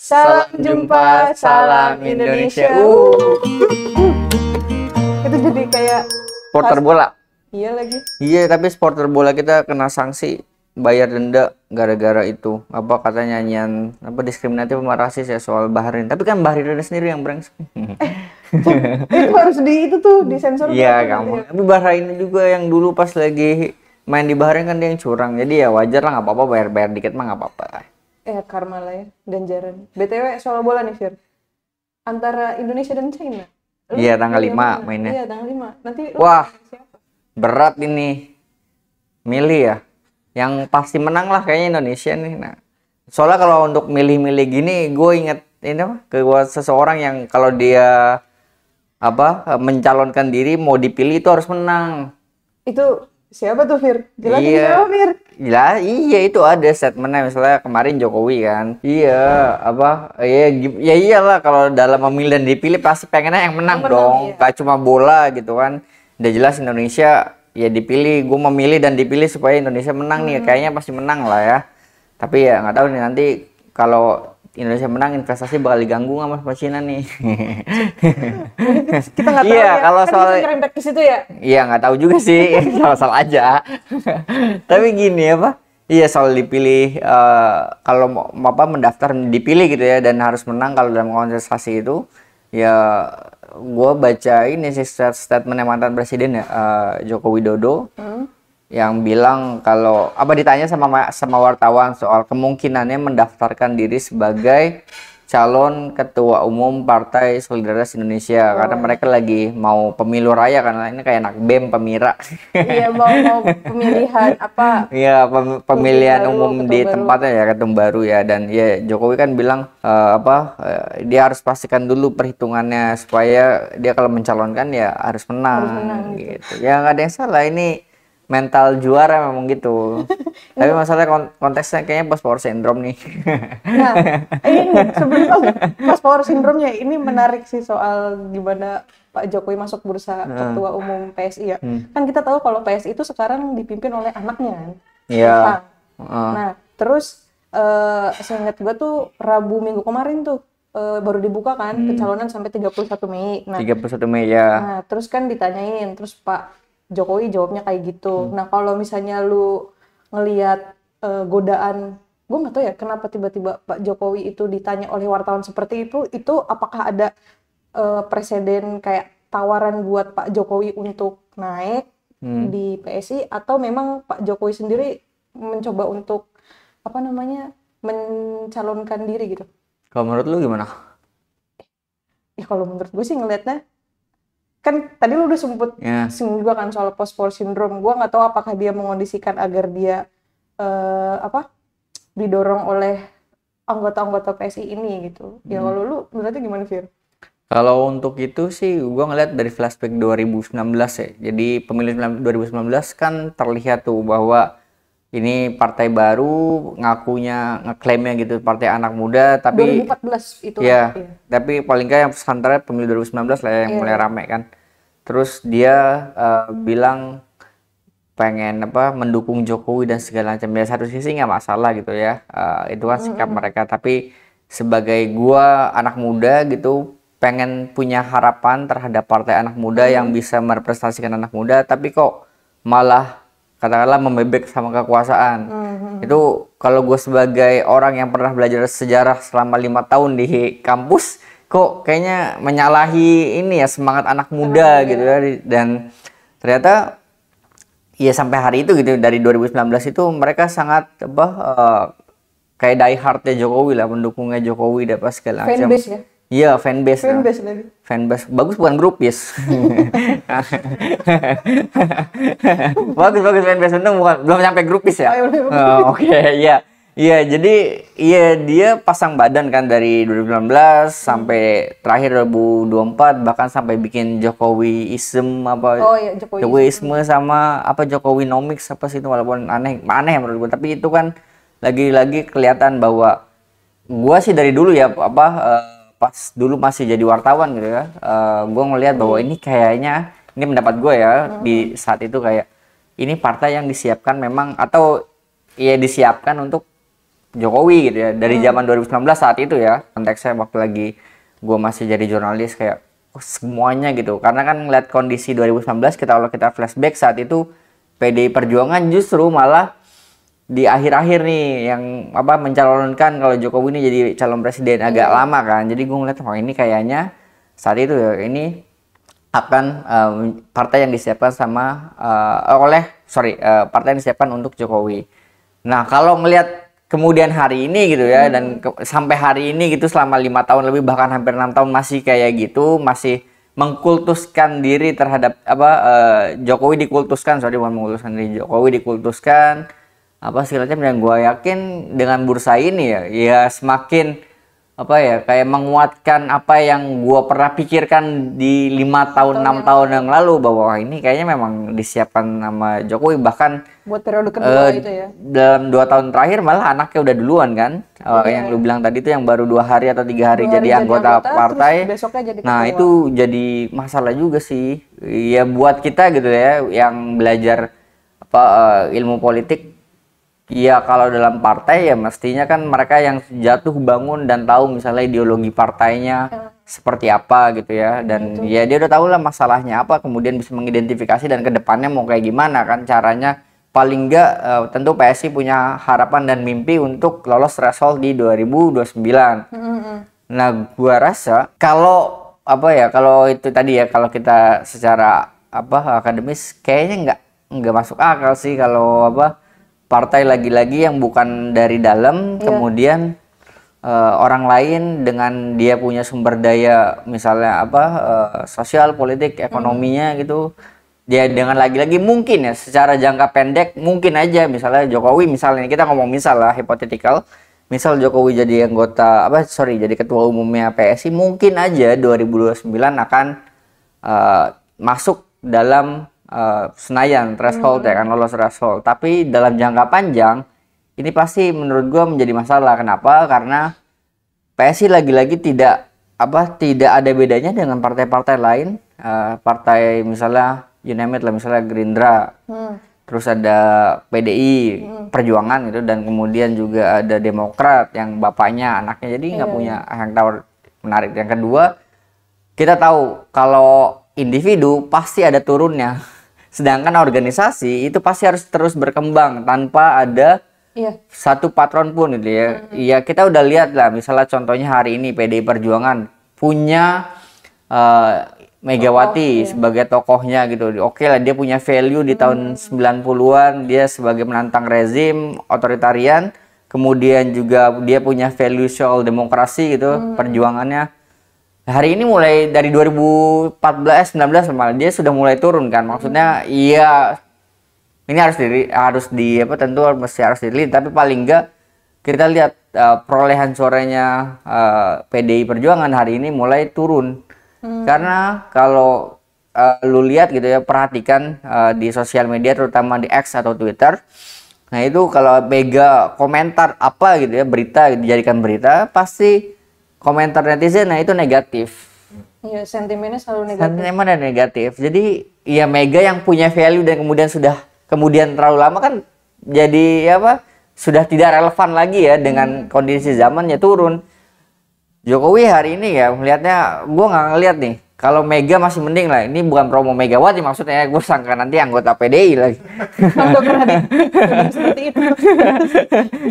Salam jumpa, salam Indonesia. Itu jadi kayak Supporter bola. Iya lagi. Iya, tapi supporter bola kita kena sanksi, bayar denda gara-gara itu. Apa katanya nyanyian apa diskriminatif sama rasis ya soal Bahrain. Tapi kan Bahrain sendiri yang brengsek. Itu harus itu tuh disensor. Iya, gampang. Tapi Bahrain juga yang dulu pas lagi main di Bahrain kan dia yang curang. Jadi ya wajar lah, nggak apa-apa, bayar dikit mah nggak apa-apa. Karma lah ya, ganjaran. BTW soal bola nih, Fir. Antara Indonesia dan China. Iya, tanggal 5 mainnya. Iya, tanggal 5. Nanti Wah, siapa? berat ini. Milih ya. Yang pasti menang lah kayaknya Indonesia nih. Nah, soalnya kalau untuk milih-milih gini, gue inget ini apa? Ke seseorang yang kalau dia mencalonkan diri mau dipilih itu harus menang. Itu siapa tuh, Fir? Jelasin Iya. siapa, Fir? Iya itu ada statementnya, misalnya kemarin Jokowi kan. Iya, ya iyalah kalau dalam memilih dan dipilih pasti pengennya yang menang dong. Iya. Gak cuma bola gitu kan. Udah jelas Indonesia ya dipilih, gue memilih dan dipilih supaya Indonesia menang nih. Kayaknya pasti menang lah ya. Tapi ya nggak tahu nih nanti kalau Indonesia menang investasi bakal diganggu sama Cina nih. Kita nggak tahu Iya, ya. kalau Kan soal bisa ngerembet ke situ ya. iya nggak tahu juga sih, salah-salah aja. Tapi gini apa? Iya soal dipilih kalau mau mendaftar dipilih gitu ya dan harus menang kalau dalam kontestasi itu ya gue baca ini sih statement mantan presiden ya Joko Widodo yang bilang kalau ditanya sama wartawan soal kemungkinannya mendaftarkan diri sebagai calon ketua umum Partai Solidaritas Indonesia karena mereka lagi mau pemilu raya karena ini kayak anak BEM pemira. Iya mau pemilihan apa? Iya pemilihan baru, umum di tempatnya ya ketum baru ya dan ya Jokowi kan bilang dia harus pastikan dulu perhitungannya supaya dia kalau mencalonkan ya harus menang gitu. Ya nggak ada yang salah, ini mental juara memang gitu. Tapi masalahnya konteksnya kayaknya post power syndrome nih. Nah, ini sebelum post power syndrome-nya ini menarik sih soal gimana Pak Jokowi masuk bursa ketua umum PSI ya. Kan kita tahu kalau PSI itu sekarang dipimpin oleh anaknya kan. Iya. Nah, terus seingat gue tuh Rabu minggu kemarin tuh baru dibuka kan pencalonan sampai 31 Mei. Nah, 31 Mei ya. Nah, terus kan ditanyain, terus Pak Jokowi jawabnya kayak gitu. Nah, kalau misalnya lu ngelihat godaan, gue nggak tahu ya kenapa tiba-tiba Pak Jokowi itu ditanya oleh wartawan seperti itu apakah ada presiden kayak tawaran buat Pak Jokowi untuk naik di PSI atau memang Pak Jokowi sendiri mencoba untuk mencalonkan diri gitu? Kalau menurut lu gimana? Ya kalau menurut gue sih ngelihatnya kan tadi lu udah singgung juga kan soal post power syndrome. Gue nggak tahu apakah dia mengondisikan agar dia didorong oleh anggota-anggota PSI ini gitu. Ya kalau lu berarti gimana, Fir? Kalau untuk itu sih gue ngeliat dari flashback 2019 ya. Jadi pemilihan 2019 kan terlihat tuh bahwa ini partai baru ngeklaimnya gitu partai anak muda tapi 2014 itu ya, kan? Iya. tapi paling nggak yang pesantren pemilu 2019 lah yang mulai rame kan. Terus dia bilang pengen mendukung Jokowi dan segala macam. Ya satu sisi nggak masalah gitu ya. Itu kan sikap mereka. Tapi sebagai gua anak muda gitu pengen punya harapan terhadap partai anak muda yang bisa merepresentasikan anak muda. Tapi kok malah katakanlah membebek sama kekuasaan. Itu kalau gue sebagai orang yang pernah belajar sejarah selama 5 tahun di kampus, kok kayaknya menyalahi ini ya semangat anak muda gitu ya. Dan ternyata ya sampai hari itu gitu dari 2019 itu mereka sangat kayak die hardnya Jokowi lah, pendukungnya Jokowi dan segala macam. Fanbase ya? Iya, fanbase lagi. Fanbase bagus, bukan grupis. bagus fanbase, untung belum sampai grupis ya. Oke, iya. Iya, jadi dia pasang badan kan dari 2019 sampai terakhir 2024 bahkan sampai bikin Jokowiism Jokowiisme sama Jokowinomics sih itu, walaupun aneh menurut gue, tapi itu kan lagi-lagi kelihatan bahwa gua sih dari dulu ya pas dulu masih jadi wartawan gitu ya, gue ngelihat bahwa ini kayaknya, ini pendapat gue ya di saat itu, kayak ini partai yang disiapkan memang atau ya disiapkan untuk Jokowi gitu ya. Dari zaman 2019 saat itu ya, konteksnya waktu lagi gue masih jadi jurnalis kayak semuanya gitu. Karena kan ngeliat kondisi 2019 kalau kita flashback saat itu PDI Perjuangan justru malah di akhir-akhir nih yang mencalonkan kalau Jokowi ini jadi calon presiden agak lama kan. Jadi gue ngeliat ini kayaknya saat itu ya ini akan partai yang disiapkan sama partai yang disiapkan untuk Jokowi. Nah kalau melihat kemudian hari ini gitu ya dan sampai hari ini gitu selama 5 tahun lebih bahkan hampir 6 tahun masih kayak gitu, masih mengkultuskan diri terhadap Jokowi dikultuskan, Jokowi dikultuskan segala macam, dan gue yakin dengan bursa ini ya semakin kayak menguatkan apa yang gue pernah pikirkan di 5 tahun 6 tahun yang lalu, bahwa ini kayaknya memang disiapkan sama Jokowi, bahkan buat periode kedua itu ya. Dalam 2 tahun terakhir malah anaknya udah duluan kan, yang lu bilang tadi itu yang baru 2 hari atau 3 hari jadi anggota partai. Jadi nah itu jadi masalah juga sih ya buat kita gitu ya yang belajar ilmu politik. Iya, kalau dalam partai ya mestinya kan mereka yang jatuh bangun dan tahu misalnya ideologi partainya seperti apa gitu ya, dan ya dia udah tahu lah masalahnya apa, kemudian bisa mengidentifikasi dan kedepannya mau kayak gimana kan caranya. Paling enggak tentu PSI punya harapan dan mimpi untuk lolos threshold di 2029. Nah gua rasa kalau kalau itu tadi ya, kalau kita secara akademis kayaknya nggak masuk akal sih kalau partai lagi-lagi yang bukan dari dalam, kemudian orang lain dengan dia punya sumber daya misalnya sosial, politik, ekonominya gitu, dia dengan lagi-lagi mungkin ya secara jangka pendek mungkin aja misalnya Jokowi, misalnya kita ngomong misal lah hypothetical, misal Jokowi jadi jadi ketua umumnya PSI, mungkin aja 2029 akan masuk dalam Senayan threshold ya kan, lolos threshold. Tapi dalam jangka panjang ini pasti menurut gue menjadi masalah. Kenapa? Karena PSI lagi-lagi tidak ada bedanya dengan partai-partai lain. Partai misalnya you name it lah, misalnya Gerindra, terus ada PDI Perjuangan gitu, dan kemudian juga ada Demokrat yang bapaknya anaknya, jadi nggak punya yang tahu menarik. Yang kedua, kita tahu kalau individu pasti ada turunnya. Sedangkan organisasi itu pasti harus terus berkembang tanpa ada satu patron pun gitu ya. Iya, kita udah lihat lah misalnya contohnya hari ini PDI Perjuangan punya Megawati sebagai tokohnya gitu. Oke lah, dia punya value di tahun 90-an, dia sebagai menantang rezim otoritarian. Kemudian juga dia punya value soal demokrasi gitu, perjuangannya. Hari ini mulai dari 2014-19 malah dia sudah mulai turun kan. Maksudnya iya ini harus dilihat, tapi paling enggak kita lihat perolehan suaranya PDI Perjuangan hari ini mulai turun. Karena kalau lu lihat gitu ya, perhatikan di sosial media terutama di X atau Twitter. Nah, itu kalau mega komentar gitu ya, berita dijadikan berita, pasti komentar netizen itu negatif. Iya, sentimennya selalu negatif. Sentimennya negatif. Jadi ya mega yang punya value dan kemudian terlalu lama kan jadi sudah tidak relevan lagi ya dengan kondisi zamannya, turun. Jokowi hari ini ya melihatnya, gue nggak ngeliat nih. Kalau mega masih mending lah. Ini bukan promo Megawati maksudnya. Gue sangka nanti anggota PDI lagi. Seperti itu.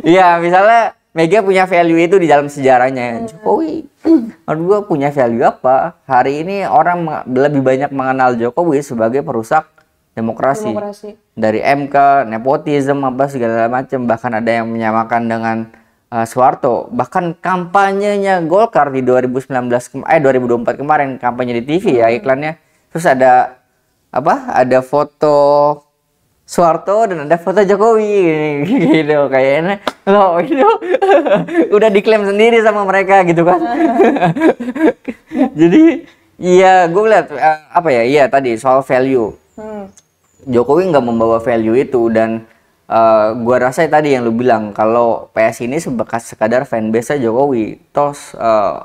Iya, misalnya Mega punya value itu di dalam sejarahnya. Jokowi, menurut gue punya value apa? Hari ini orang lebih banyak mengenal Jokowi sebagai perusak demokrasi. Dari MK, nepotisme, segala macam. Bahkan ada yang menyamakan dengan Soeharto. Bahkan kampanyenya Golkar di 2024 kemarin, kampanye di TV ya, iklannya. Terus ada foto Soeharto dan ada foto Jokowi gitu, kayaknya loh itu udah diklaim sendiri sama mereka gitu kan. Jadi iya, gue lihat iya tadi soal value. Jokowi nggak membawa value itu, dan gue rasa tadi yang lu bilang kalau PS ini sekadar fanbase Jokowi. Terus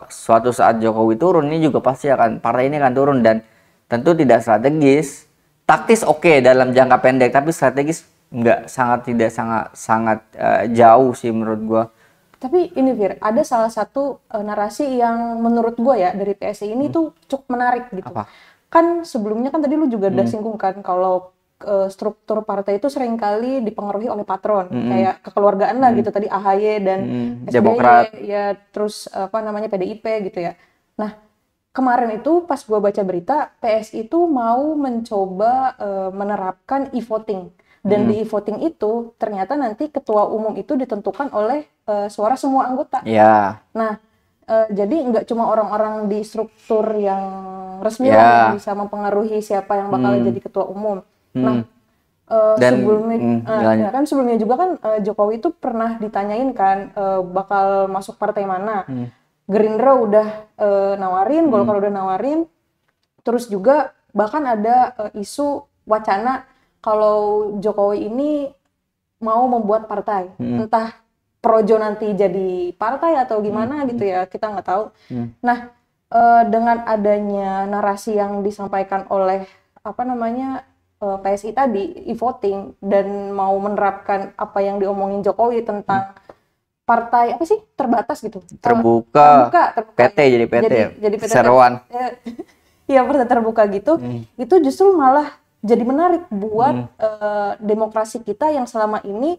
suatu saat Jokowi turun, ini juga pasti partai ini akan turun, dan tentu tidak strategis. Taktis oke dalam jangka pendek, tapi strategis sangat jauh sih menurut gua. Tapi ini Fir, ada salah satu narasi yang menurut gue ya dari PSI ini tuh cukup menarik gitu. Apa? Kan sebelumnya kan tadi lu juga udah singgung kan kalau struktur partai itu seringkali dipengaruhi oleh patron, kayak kekeluargaan lah gitu tadi AHY dan SBY, Demokrat. ya terus apa namanya PDIP gitu ya. Nah, kemarin itu pas gue baca berita PSI itu mau mencoba menerapkan e-voting. Dan di e-voting itu ternyata nanti ketua umum itu ditentukan oleh suara semua anggota. Ya. Nah, jadi nggak cuma orang-orang di struktur yang resmi lah yang bisa mempengaruhi siapa yang bakal jadi ketua umum. Nah, Dan ya kan sebelumnya juga kan Jokowi itu pernah ditanyain kan bakal masuk partai mana. Gerindra udah nawarin, Golkar udah nawarin. Terus juga bahkan ada isu wacana kalau Jokowi ini mau membuat partai, entah Projo nanti jadi partai atau gimana gitu ya, kita nggak tahu. Nah, dengan adanya narasi yang disampaikan oleh apa namanya PSI tadi, e-voting dan mau menerapkan apa yang diomongin Jokowi tentang partai apa sih terbatas gitu, terbuka PT jadi PT, jadi PT seruan. Iya, partai terbuka gitu, itu justru malah jadi menarik buat demokrasi kita yang selama ini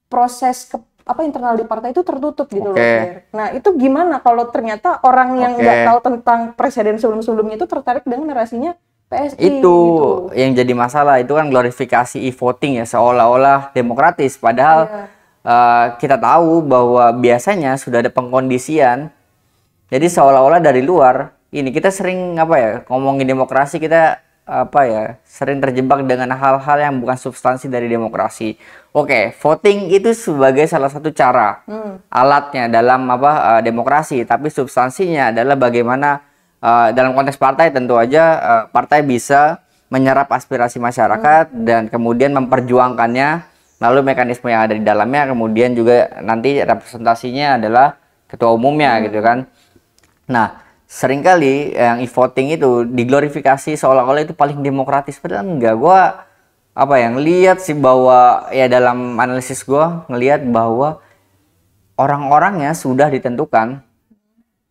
proses internal di partai itu tertutup gitu loh. Nah, itu gimana kalau ternyata orang yang nggak tahu tentang presiden sebelum-sebelumnya itu tertarik dengan narasinya PSI itu gitu. Yang jadi masalah itu kan glorifikasi e-voting ya, seolah-olah demokratis padahal kita tahu bahwa biasanya sudah ada pengkondisian. Jadi seolah-olah dari luar ini kita sering ngomongin demokrasi, kita sering terjebak dengan hal-hal yang bukan substansi dari demokrasi. Voting itu sebagai salah satu cara alatnya dalam demokrasi, tapi substansinya adalah bagaimana dalam konteks partai tentu aja partai bisa menyerap aspirasi masyarakat dan kemudian memperjuangkannya, lalu mekanisme yang ada di dalamnya kemudian juga nanti representasinya adalah ketua umumnya gitu kan. Nah, seringkali yang e-voting itu diglorifikasi seolah-olah itu paling demokratis, padahal enggak. Gua ngelihat sih bahwa ya dalam analisis gua ngelihat bahwa orang-orangnya sudah ditentukan.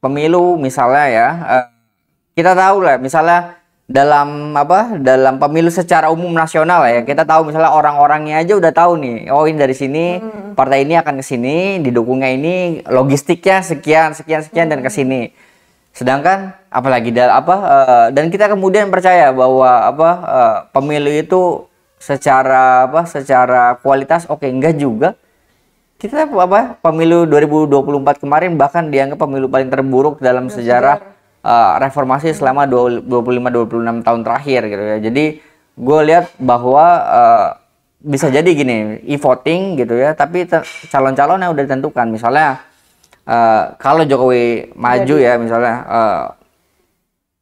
Pemilu misalnya ya, kita tahu lah misalnya dalam pemilu secara umum nasional ya, kita tahu misalnya orang-orangnya aja udah tahu nih, oh ini dari sini partai ini akan ke sini, didukungnya ini, logistiknya sekian dan ke sini. Sedangkan apalagi dan kita kemudian percaya bahwa pemilu itu secara kualitas enggak juga. Kita pemilu 2024 kemarin bahkan dianggap pemilu paling terburuk dalam sejarah reformasi selama 25-26 tahun terakhir gitu ya. Jadi gue lihat bahwa bisa jadi gini, e-voting gitu ya, tapi calon-calon yang udah ditentukan. Misalnya kalau Jokowi maju ya, misalnya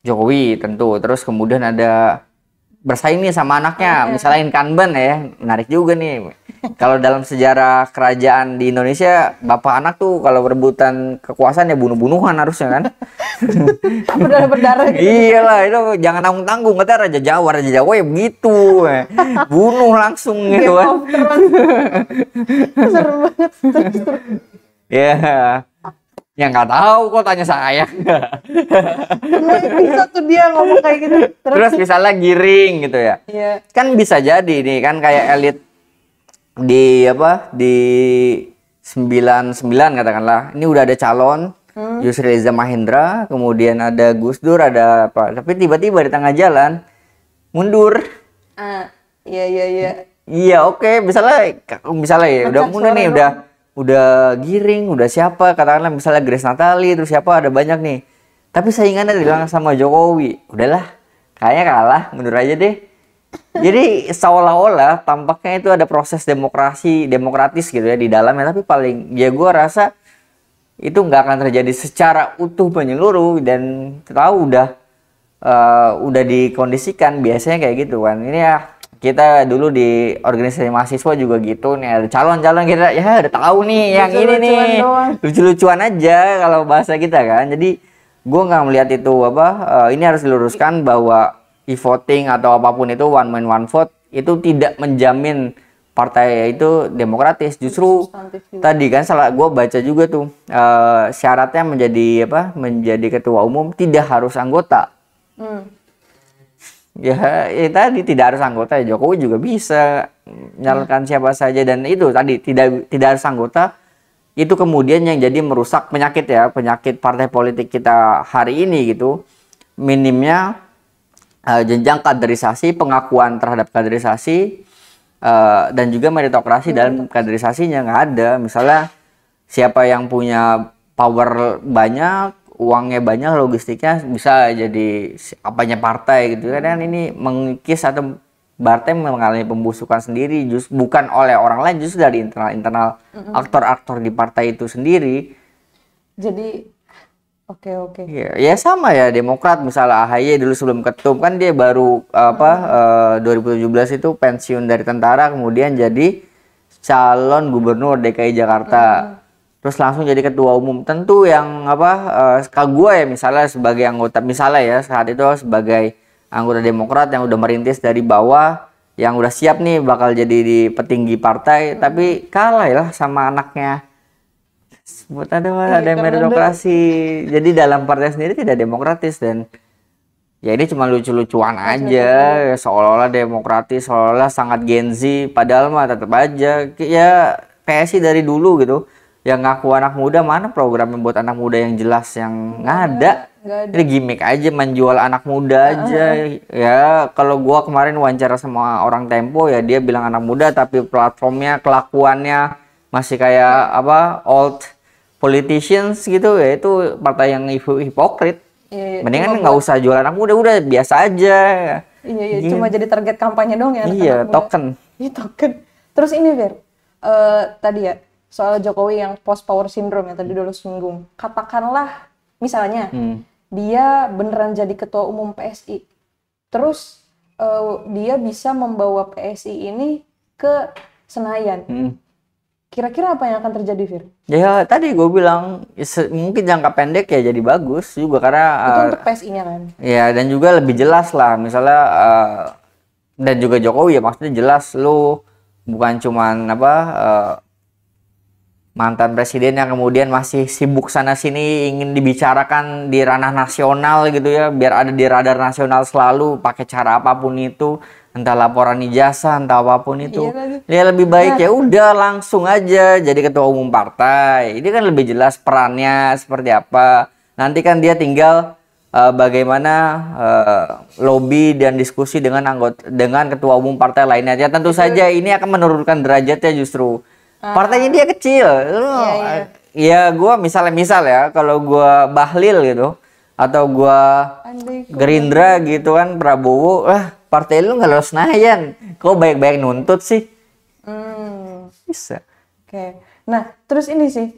Jokowi tentu, terus kemudian ada bersaing nih sama anaknya, misalnya incumbent ya, menarik juga nih. Kalau dalam sejarah kerajaan di Indonesia, bapak anak tuh kalau berebutan kekuasaan ya bunuh-bunuhan harusnya kan. Berdarah gitu. Iyalah, itu jangan tanggung-tanggung, kata Raja Jawa ya begitu. Bunuh langsung gitu kan. Seru banget. Ya. Ya nggak tahu kok, tanya saya. Nah, bisa tuh dia ngomong kayak gitu. Terus misalnya giring gitu ya. Iya. Kan bisa jadi nih kan kayak elit di 99 katakanlah. Ini udah ada calon Yusril Iza Mahendra, kemudian ada Gus Dur, ada apa. Tapi tiba-tiba di tengah jalan mundur. Iya. Iya, misalnya ya udah mundur nih, udah giring, udah siapa, katakanlah misalnya Grace Natali, terus siapa, ada banyak nih. Tapi saingannya dibilang sama Jokowi, udahlah, kayaknya kalah, mundur aja deh. Jadi seolah-olah tampaknya itu ada proses demokratis gitu ya di dalamnya, tapi paling ya gue rasa itu nggak akan terjadi secara utuh menyeluruh, dan tahu udah dikondisikan biasanya kayak gitu kan. Ini ya kita dulu di organisasi mahasiswa juga gitu nih, ada calon-calon kita ya udah tahu nih yang ini nih lucu-lucuan aja kalau bahasa kita kan. Jadi gue nggak melihat itu ini harus diluruskan bahwa e-voting atau apapun itu one man one vote itu tidak menjamin partai itu demokratis. Justru Substantif juga. tadi kan salah gue baca juga tuh syaratnya menjadi ketua umum tidak harus anggota. Ya tadi tidak harus anggota, Jokowi juga bisa nyalonkan siapa saja, dan itu tadi tidak harus anggota. Itu kemudian yang jadi merusak penyakit partai politik kita hari ini gitu. Minimnya jenjang kaderisasi, pengakuan terhadap kaderisasi, dan juga meritokrasi dalam kaderisasinya nggak ada. Misalnya siapa yang punya power banyak, uangnya banyak, logistiknya bisa jadi apanya partai gitu kan. Ini mengikis atau partai mengalami pembusukan sendiri, bukan oleh orang lain, justru dari internal aktor-aktor di partai itu sendiri. Jadi oke. Ya sama ya Demokrat, misalnya AHY dulu sebelum ketum kan dia baru 2017 itu pensiun dari tentara, kemudian jadi calon gubernur DKI Jakarta. Terus langsung jadi ketua umum. Tentu yang kalau gue ya misalnya sebagai anggota, misalnya ya saat itu sebagai anggota Demokrat yang udah merintis dari bawah, yang udah siap nih bakal jadi di petinggi partai, tapi kalah lah sama anaknya. Buat ada meritokrasi. Jadi dalam partai sendiri tidak demokratis, dan ya ini cuma lucu-lucuan aja, seolah-olah demokratis, seolah-olah sangat Gen Z, padahal mah tetap aja ya PSI dari dulu gitu. Yang ngaku anak muda, mana program yang buat anak muda yang jelas, yang nggak ada. Ini gimmick aja, menjual anak muda aja. Ya kalau gua kemarin wawancara sama orang Tempo, ya dia bilang anak muda tapi platformnya, kelakuannya masih kayak old politicians gitu. Ya itu partai yang hipokrit. Mendingan nggak usah jual anak muda, udah biasa aja. Iya, cuma jadi target kampanye dong ya. Iya, token. Iya, token. Terus ini Ver, tadi ya soal Jokowi yang post power syndrome yang tadi dulu singgung. Katakanlah misalnya dia beneran jadi ketua umum PSI, terus dia bisa membawa PSI ini ke Senayan. Kira-kira apa yang akan terjadi, Fir? Ya tadi gue bilang mungkin jangka pendek ya jadi bagus juga, karena itu untuk PSI-nya kan. Ya, dan juga lebih jelas lah, misalnya dan juga Jokowi ya maksudnya jelas, lu bukan cuman mantan presiden yang kemudian masih sibuk sana sini ingin dibicarakan di ranah nasional gitu ya, biar ada di radar nasional selalu pakai cara apapun itu, entah laporan ijazah, entah apapun itu. Ya lebih baik ya udah langsung aja jadi ketua umum partai. Ini kan lebih jelas perannya seperti apa. Nanti kan dia tinggal bagaimana lobby dan diskusi dengan ketua umum partai lainnya. Ya tentu saja ini akan menurunkan derajatnya justru. Partainya dia kecil. Ya gue misal ya, kalau gue Bahlil gitu atau gue Gerindra gitu kan, Prabowo, partai lu nggak lolos Senayan, kok baik-baik nuntut sih? Bisa. Oke. Nah, terus ini sih,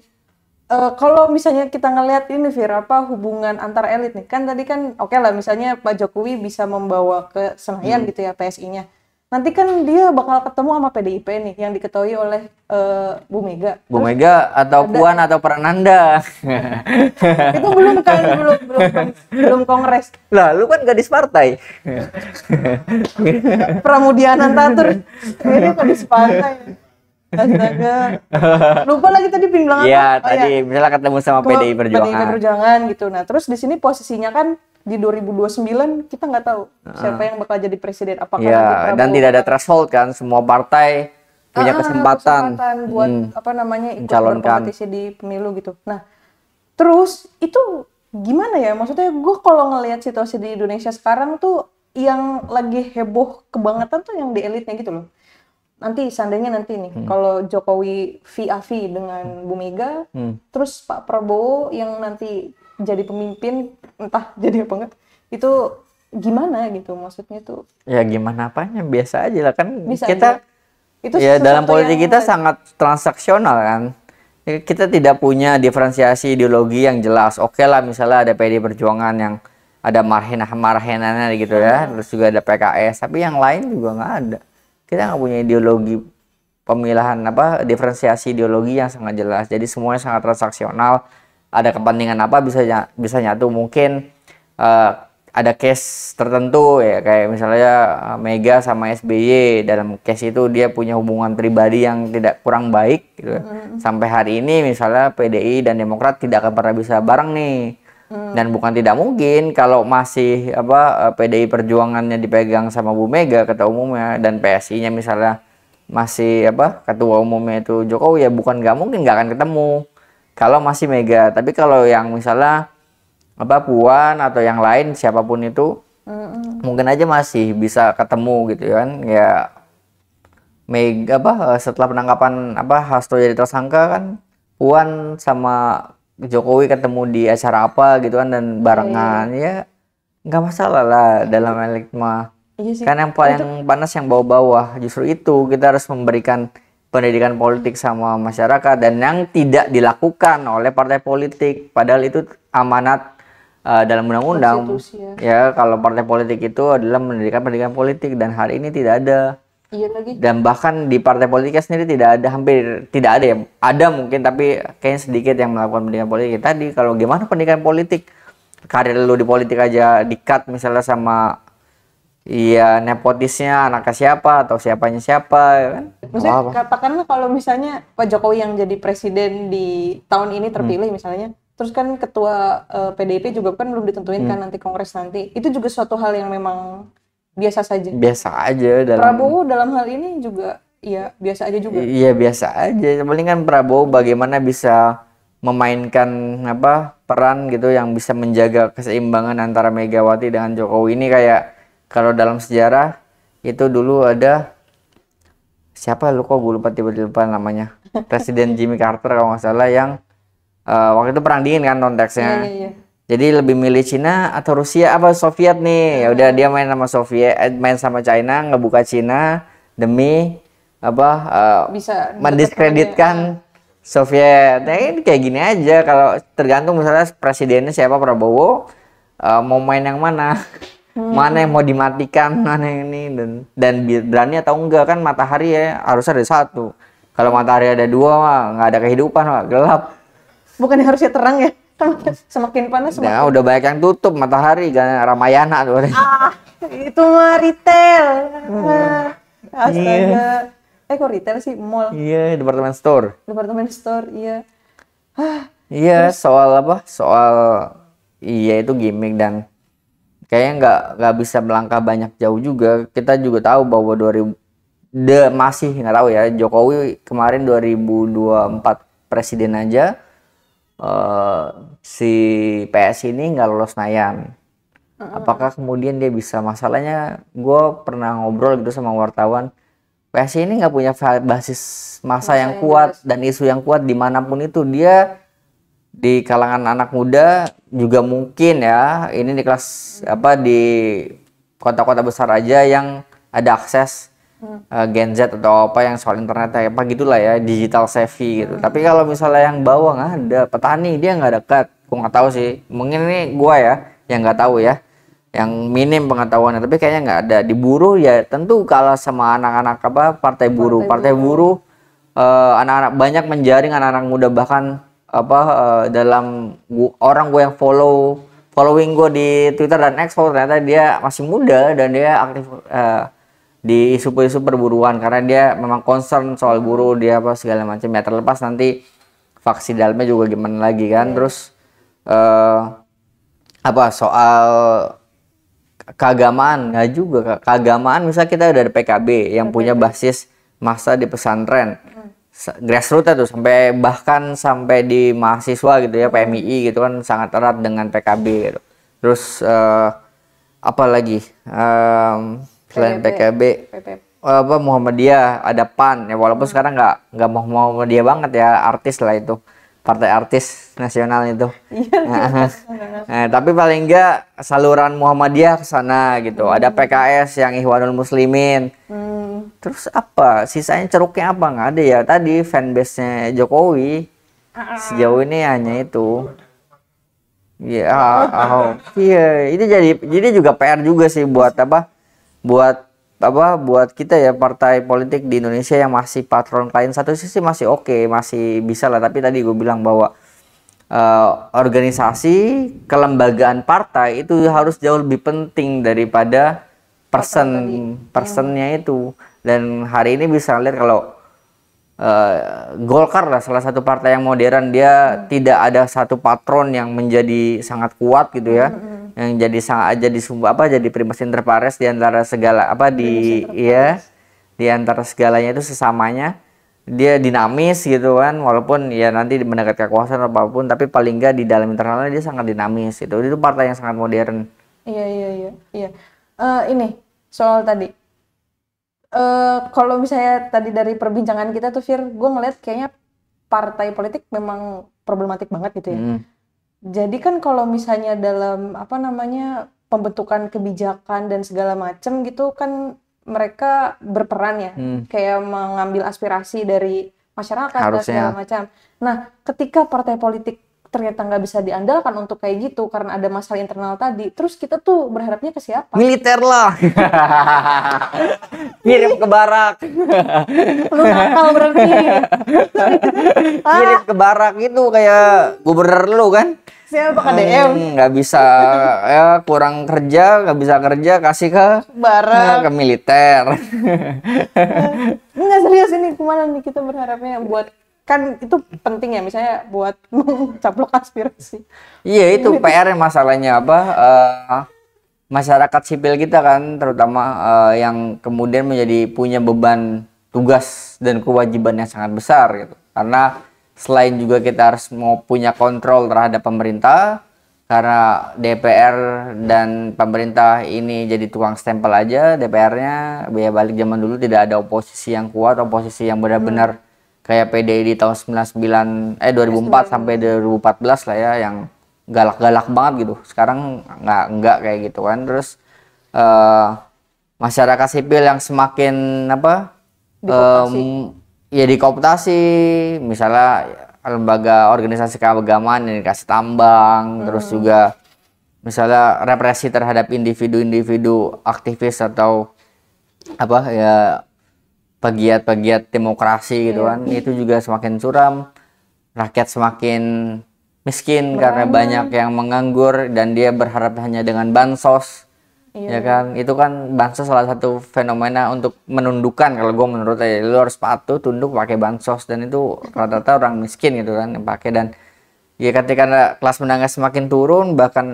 kalau misalnya kita ngelihat ini Fir, hubungan antar elit nih, kan tadi kan oke lah misalnya Pak Jokowi bisa membawa ke Senayan gitu ya PSI-nya. Nanti kan dia bakal ketemu sama PDIP nih yang diketuai oleh Bu Mega. Bu Mega atau Puan atau Prananda. Itu belum kongres. Lah, lu kan gadis partai. Pramudiana Tatur. Ini gadis partai. Astaga. Lupa lagi tadi bilang apa? Iya, tadi misalnya ketemu sama PDI Perjuangan. PDI Perjuangan gitu. Nah, terus di sini posisinya kan di 2029 kita nggak tahu siapa yang bakal jadi presiden, apakah nanti Prabowo, dan tidak ada threshold kan, semua partai punya kesempatan buat ikut berkompetisi di pemilu gitu. Nah, terus itu gimana ya, maksudnya gue kalau ngelihat situasi di Indonesia sekarang tuh yang lagi heboh kebangetan tuh yang di elitnya gitu loh. Nanti seandainya nih kalau Jokowi VAV dengan Bu Mega, terus Pak Prabowo yang nanti jadi pemimpin, entah jadi apa enggak, itu gimana gitu maksudnya tuh? Ya gimana apanya, biasa aja lah kan. Bisa kita itu ya dalam politik kita sangat transaksional kan. Kita tidak punya diferensiasi ideologi yang jelas. Oke lah misalnya ada PDI Perjuangan yang ada marhenannya gitu ya, terus juga ada PKS, tapi yang lain juga nggak ada. Kita nggak punya ideologi pemilahan diferensiasi ideologi yang sangat jelas. Jadi semuanya sangat transaksional. Ada kepentingan apa bisa nyatu, mungkin ada case tertentu ya, kayak misalnya Mega sama SBY, dalam case itu dia punya hubungan pribadi yang tidak kurang baik gitu. Sampai hari ini misalnya PDI dan Demokrat tidak akan pernah bisa bareng nih. Dan bukan tidak mungkin kalau masih PDI perjuangannya dipegang sama Bu Mega ketua umumnya, dan PSI-nya misalnya masih ketua umumnya itu Jokowi, ya bukan nggak mungkin nggak akan ketemu kalau masih Mega. Tapi kalau yang misalnya Puan atau yang lain siapapun itu mungkin aja masih bisa ketemu gitu kan ya. Mega setelah penangkapan Hasto jadi tersangka kan, Puan sama Jokowi ketemu di acara apa gitu kan, dan barengan ya nggak masalah lah dalam elit mah. Iya sih. Kan yang paling panas yang bawah-bawah, justru itu kita harus memberikan pendidikan politik sama masyarakat, dan yang tidak dilakukan oleh partai politik, padahal itu amanat dalam undang-undang ya. Kalau partai politik itu adalah mendirikan pendidikan politik, dan hari ini tidak ada. Iya lagi. Dan bahkan di partai politiknya sendiri tidak ada, hampir tidak ada ya. Ada mungkin, tapi kayaknya sedikit yang melakukan pendidikan politik. Tadi kalau gimana pendidikan politik, karir lu di politik aja di-cut misalnya sama nepotisnya anaknya siapa atau siapanya siapa ya kan. Maksudnya katakanlah kalau misalnya Pak Jokowi yang jadi presiden di tahun ini terpilih misalnya, terus kan ketua PDIP juga kan belum ditentuin kan nanti kongres nanti. Itu juga suatu hal yang memang biasa saja. Biasa aja. Prabowo dalam hal ini juga ya biasa aja juga. Iya biasa aja. Paling kan Prabowo bagaimana bisa memainkan peran gitu yang bisa menjaga keseimbangan antara Megawati dengan Jokowi. Ini kayak kalau dalam sejarah itu dulu ada siapa gue lupa tiba-tiba namanya. Presiden Jimmy Carter kalau nggak salah, yang waktu itu perang dingin kan konteksnya. Iya. Jadi lebih milih Cina atau Rusia Soviet nih. Ya udah dia main sama Soviet, main sama China, ngebuka Cina demi bisa mendiskreditkan Soviet. Nah, ini kayak gini aja, kalau tergantung misalnya presidennya siapa, Prabowo mau main yang mana. Mana yang mau dimatikan, mana yang ini, dan berani atau enggak kan. Matahari ya harus ada satu. Kalau matahari ada dua mah nggak ada kehidupan, gelap. Bukannya harusnya terang ya? Semakin panas semakin... Nah, udah banyak yang tutup matahari kan, Ramayana tuh. Itu mah retail. Astaga. Kok retail sih? Mall. Iya, department store. Department store, iya. Iya, soal itu gimmick, dan kayaknya nggak bisa melangkah banyak jauh juga. Kita juga tahu bahwa masih nggak tahu ya, Jokowi kemarin 2024 presiden aja si PS ini nggak lolos Senayan. Apakah kemudian dia bisa? Masalahnya gue pernah ngobrol gitu sama wartawan, PS ini nggak punya basis masa yang kuat dan isu yang kuat dimanapun itu. Dia di kalangan anak muda juga mungkin ya, ini di kelas di kota-kota besar aja yang ada akses Gen Z atau yang soal internet gitulah ya, digital savvy gitu. Tapi kalau misalnya yang bawah nggak ada, petani dia nggak dekat. Gue nggak tahu sih, mungkin ini gue ya yang nggak tahu ya, yang minim pengetahuannya. Tapi kayaknya nggak ada. Di buruh ya tentu kalah sama anak-anak partai buruh. Anak-anak banyak menjaring anak-anak muda, bahkan dalam orang gue yang following gue di Twitter dan X, ternyata dia masih muda dan dia aktif di isu-isu perburuan, karena dia memang concern soal buruh, dia segala macam ya. Terlepas nanti faksi dalamnya juga gimana lagi kan. Terus soal keagamaan nggak juga. Keagamaan misalnya kita udah ada PKB yang punya basis massa di pesantren, grassroots tuh sampai di mahasiswa gitu ya, PMII gitu kan sangat erat dengan PKB gitu. Terus apa lagi selain PKB, Muhammadiyah, ada PAN ya, walaupun sekarang nggak mau Muhammadiyah banget ya, artis lah itu, partai artis nasional itu. Tapi paling enggak saluran Muhammadiyah ke sana gitu. Ada PKS yang Ikhwanul Muslimin. Terus sisanya ceruknya nggak ada ya. Tadi fanbase-nya Jokowi sejauh ini hanya itu. Iya, ini juga PR juga sih buat kita ya, partai politik di Indonesia yang masih patron klien. Satu sisi masih oke, masih bisa lah, tapi tadi gue bilang bahwa organisasi kelembagaan partai itu harus jauh lebih penting daripada personnya itu. Dan hari ini bisa lihat kalau Golkar lah salah satu partai yang modern, dia tidak ada satu patron yang menjadi sangat kuat gitu ya, yang jadi sangat jadi primus inter pares di antara segala di antara segalanya itu sesamanya. Dia dinamis gitu kan, walaupun ya nanti mendekat kekuasaan apapun, tapi paling nggak di dalam internalnya dia sangat dinamis itu partai yang sangat modern. Iya. Ini soal tadi kalau misalnya tadi dari perbincangan kita tuh Fir, gue ngeliat kayaknya partai politik memang problematik banget gitu ya. Jadi kan kalau misalnya dalam pembentukan kebijakan dan segala macem gitu kan mereka berperan ya, kayak mengambil aspirasi dari masyarakat dan segala macam. Nah, ketika partai politik ternyata nggak bisa diandalkan untuk kayak gitu karena ada masalah internal tadi, terus kita tuh berharapnya ke siapa? Militer lah. Kirim ke barak. Lu nakal berarti. Kirim ke barak itu kayak gubernur lu kan. Siapa KDM? Nggak bisa ya, kurang kerja, nggak bisa kerja, kasih ke barak, ke militer. Nggak serius ini kemana nih kita berharapnya buat, kan itu penting ya misalnya buat mencaplok aspirasi. Iya itu PR masalahnya masyarakat sipil kita kan terutama yang kemudian punya beban tugas dan kewajiban yang sangat besar gitu. Karena selain juga kita harus mau punya kontrol terhadap pemerintah, karena DPR dan pemerintah ini jadi tukang stempel aja. DPR-nya biaya balik zaman dulu tidak ada oposisi yang kuat, oposisi yang benar-benar kayak PDI di tahun 2004 sampai 2014 lah ya, yang galak-galak banget gitu. Sekarang nggak kayak gitu kan. Terus masyarakat sipil yang semakin dikooptasi, misalnya lembaga organisasi keagamaan yang dikasih tambang, terus juga misalnya represi terhadap individu-individu aktivis atau pegiat-pegiat demokrasi gitu kan, itu juga semakin suram. Rakyat semakin miskin karena banyak yang menganggur dan dia berharap hanya dengan bansos. Ya kan, itu kan bansos salah satu fenomena untuk menundukkan. Kalau gue menurut lu harus patuh tunduk pakai bansos, dan itu rata-rata orang miskin gitu kan yang pakai. Dan ya ketika kelas menengah semakin turun, bahkan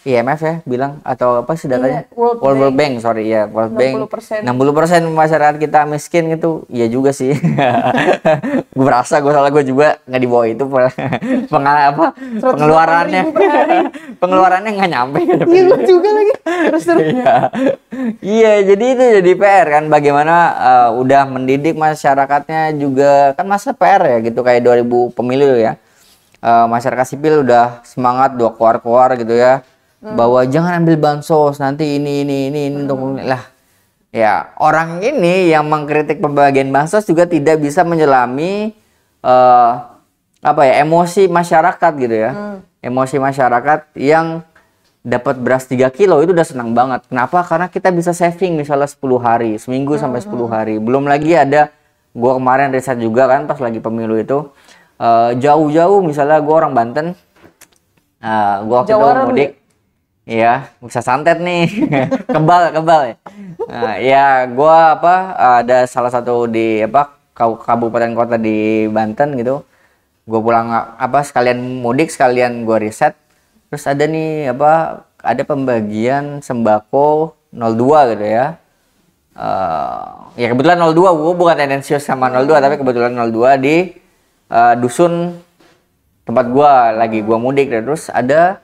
IMF ya bilang, atau apa sih datanya, World Bank World Bank 60% masyarakat kita miskin gitu. Iya juga sih. Gue berasa gue juga nggak di bawah itu pengeluarannya nggak nyampe. Iya gue juga lagi terus. Iya, jadi itu jadi PR kan, bagaimana udah mendidik masyarakatnya juga kan, masa PR ya gitu, kayak 2000 pemilu ya. Masyarakat sipil udah semangat, udah keluar gitu ya, bahwa jangan ambil bansos, nanti ini untuk lah ya. Orang ini yang mengkritik pembagian bansos juga tidak bisa menyelami emosi masyarakat gitu ya. Emosi masyarakat yang dapat beras 3 kilo itu udah senang banget. Kenapa? Karena kita bisa saving misalnya 10 hari, seminggu sampai 10 hari. Belum lagi ada, gua kemarin riset juga kan pas lagi pemilu itu, jauh-jauh misalnya gue orang Banten, gue waktu itu mudik, iya bisa santet nih, kebal ya. Ya gue ada salah satu di kabupaten kota di Banten gitu, gue pulang sekalian mudik sekalian gue riset, terus ada nih ada pembagian sembako 02 gitu ya. Ya kebetulan 02, gue bukan tendensius sama 02, tapi kebetulan 02 di dusun tempat gua lagi mudik. Terus ada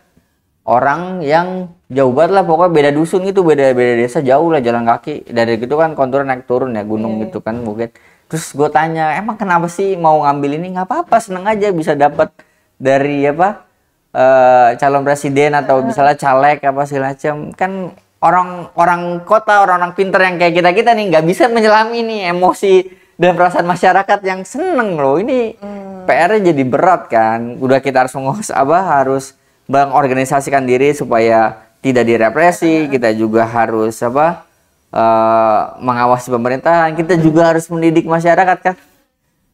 orang yang jauh banget lah, pokoknya beda dusun gitu, beda desa, jauh lah jalan kaki. Dari gitu kan kontur naik turun ya, gunung gitu kan mungkin. Terus gue tanya, emang kenapa sih mau ngambil ini? Nggak apa-apa, seneng aja bisa dapat dari calon presiden atau misalnya caleg segala macam. Kan orang kota, orang pinter yang kayak kita nih nggak bisa menyelami nih emosi dan perasaan masyarakat yang seneng loh. Ini PR-nya jadi berat kan. Udah kita harus mengorganisasikan diri supaya tidak direpresi. Kita juga harus mengawasi pemerintahan. Kita juga harus mendidik masyarakat kan.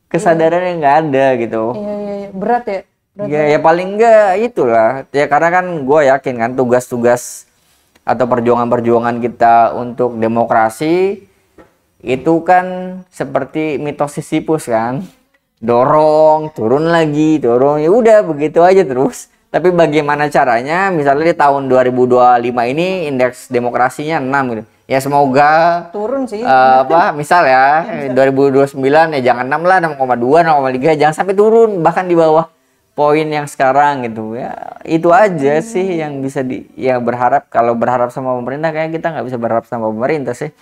Kesadarannya nggak ada gitu. Iya. Berat ya. Ya paling enggak itulah. Ya karena kan gue yakin kan tugas-tugas atau perjuangan-perjuangan kita untuk demokrasi itu kan seperti mitos Sisyphus kan. Dorong, turun lagi, dorong, ya udah begitu aja terus. Tapi bagaimana caranya? Misalnya di tahun 2025 ini indeks demokrasinya 6 gitu. Ya semoga Turun sih. misal ya 2029 ya jangan 6 lah, 6,2, 0,3, jangan sampai turun bahkan di bawah poin yang sekarang gitu ya. Itu aja sih yang bisa ya berharap. Kalau berharap sama pemerintah kayak kita nggak bisa berharap sama pemerintah sih.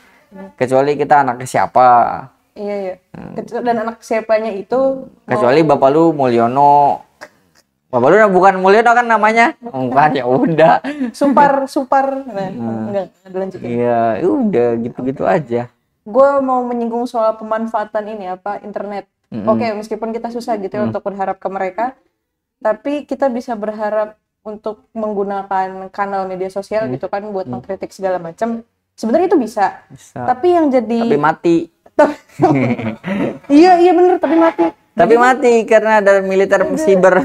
Kecuali kita anaknya siapa. Iya. Dan anak siapanya itu Kecuali bapak lu Mulyono. Bapak lu bukan Mulyono kan namanya? Bukan, ya udah. Supar. Nah, enggak dilanjutin. Iya, udah gitu-gitu aja. Gue mau menyinggung soal pemanfaatan ini internet. Oke, meskipun kita susah gitu ya untuk berharap ke mereka, tapi kita bisa berharap untuk menggunakan kanal media sosial gitu kan buat mengkritik segala macam. Sebenarnya itu bisa. Tapi yang jadi Tapi mati. Iya bener, tapi mati. Tapi mati karena ada militer siber.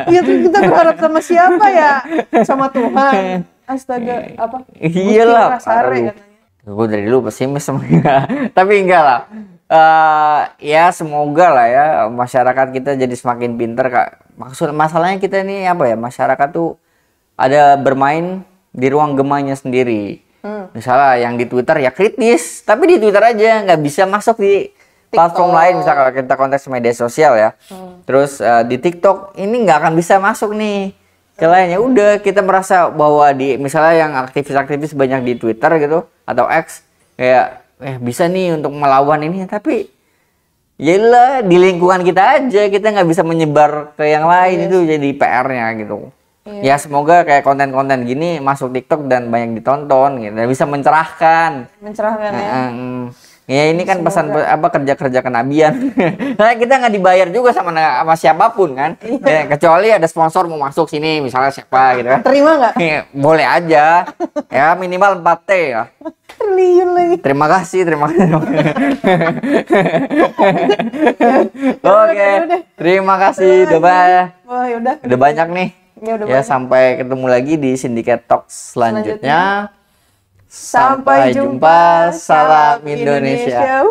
Iya tuh kita berharap sama siapa ya? Sama Tuhan. Astaga, apa? Iyalah. Katanya. Gue dari dulu pesimis semuanya. Tapi enggak lah. Ya semoga lah ya masyarakat kita jadi semakin pinter Kak. Masalahnya kita ini apa ya, masyarakat tuh ada bermain di ruang gemanya sendiri. Misalnya yang di Twitter ya kritis, tapi di Twitter aja, nggak bisa masuk di platform lain. Misalnya kalau kita konteks media sosial ya, terus di TikTok ini nggak akan bisa masuk nih ke lainnya. Udah kita merasa bahwa di misalnya yang aktivis-aktivis banyak di Twitter gitu atau X kayak bisa nih untuk melawan ini, tapi yalah di lingkungan kita aja, kita nggak bisa menyebar ke yang lain. Itu jadi PR-nya gitu. Ya semoga kayak konten-konten gini masuk TikTok dan banyak ditonton gitu, dan bisa mencerahkan ya. Ya ini kan pesan kerja kenabian. Nah, kita nggak dibayar juga sama siapapun kan. Ya, kecuali ada sponsor mau masuk sini misalnya siapa gitu kan. Terima nggak? Boleh aja. Ya minimal 4T ya. Triliun lagi. Terima kasih. Oke. Terima kasih. Wah, yaudah. Udah banyak nih. Ya sampai ketemu lagi di Syndicate Talk selanjutnya. Sampai jumpa. Salam Indonesia.